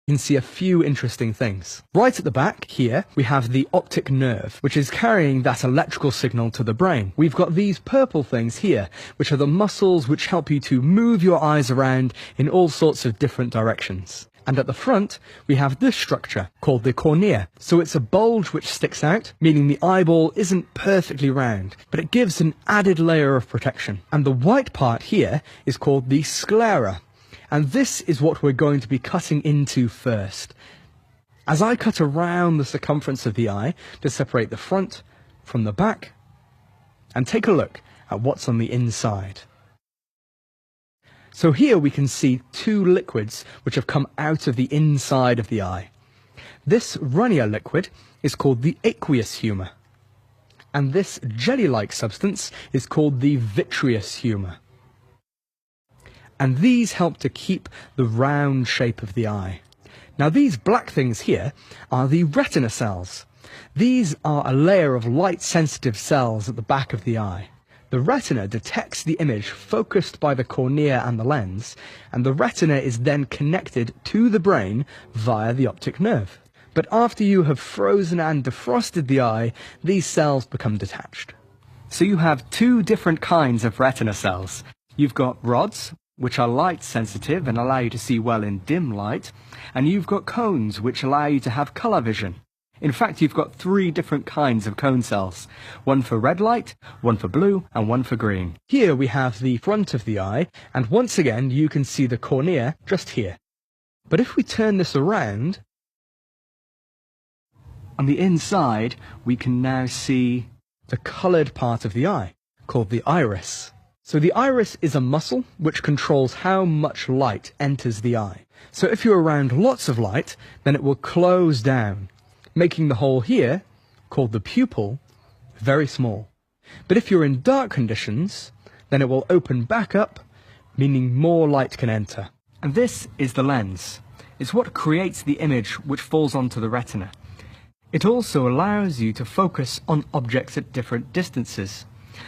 you can see a few interesting things. Right at the back here, we have the optic nerve, which is carrying that electrical signal to the brain. We've got these purple things here, which are the muscles which help you to move your eyes around in all sorts of different directions. And at the front, we have this structure called the cornea. So it's a bulge which sticks out, meaning the eyeball isn't perfectly round, but it gives an added layer of protection. And the white part here is called the sclera. And this is what we're going to be cutting into first. As I cut around the circumference of the eye to separate the front from the back, and take a look at what's on the inside. So here we can see two liquids which have come out of the inside of the eye. This runnier liquid is called the aqueous humour, and this jelly-like substance is called the vitreous humour. And these help to keep the round shape of the eye. Now these black things here are the retina cells. These are a layer of light-sensitive cells at the back of the eye. The retina detects the image focused by the cornea and the lens, and the retina is then connected to the brain via the optic nerve. But after you have frozen and defrosted the eye, these cells become detached. So you have two different kinds of retina cells. You've got rods, which are light sensitive and allow you to see well in dim light, and you've got cones, which allow you to have colour vision. In fact, you've got three different kinds of cone cells. One for red light, one for blue, and one for green. Here we have the front of the eye, and once again you can see the cornea just here. But if we turn this around, on the inside we can now see the coloured part of the eye, called the iris. So the iris is a muscle which controls how much light enters the eye. So if you're around lots of light, then it will close down, making the hole here, called the pupil, very small. But if you're in dark conditions, then it will open back up, meaning more light can enter. And this is the lens. It's what creates the image which falls onto the retina. It also allows you to focus on objects at different distances.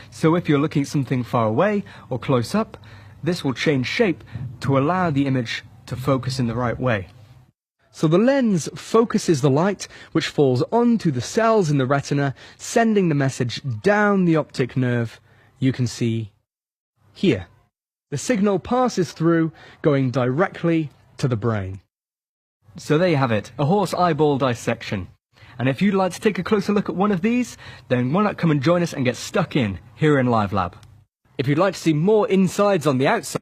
So if you're looking at something far away or close up, this will change shape to allow the image to focus in the right way. So the lens focuses the light which falls onto the cells in the retina, sending the message down the optic nerve you can see here. The signal passes through, going directly to the brain. So there you have it, a horse eyeball dissection. And if you'd like to take a closer look at one of these, then why not come and join us and get stuck in here in Live Lab. If you'd like to see more insides on the outside,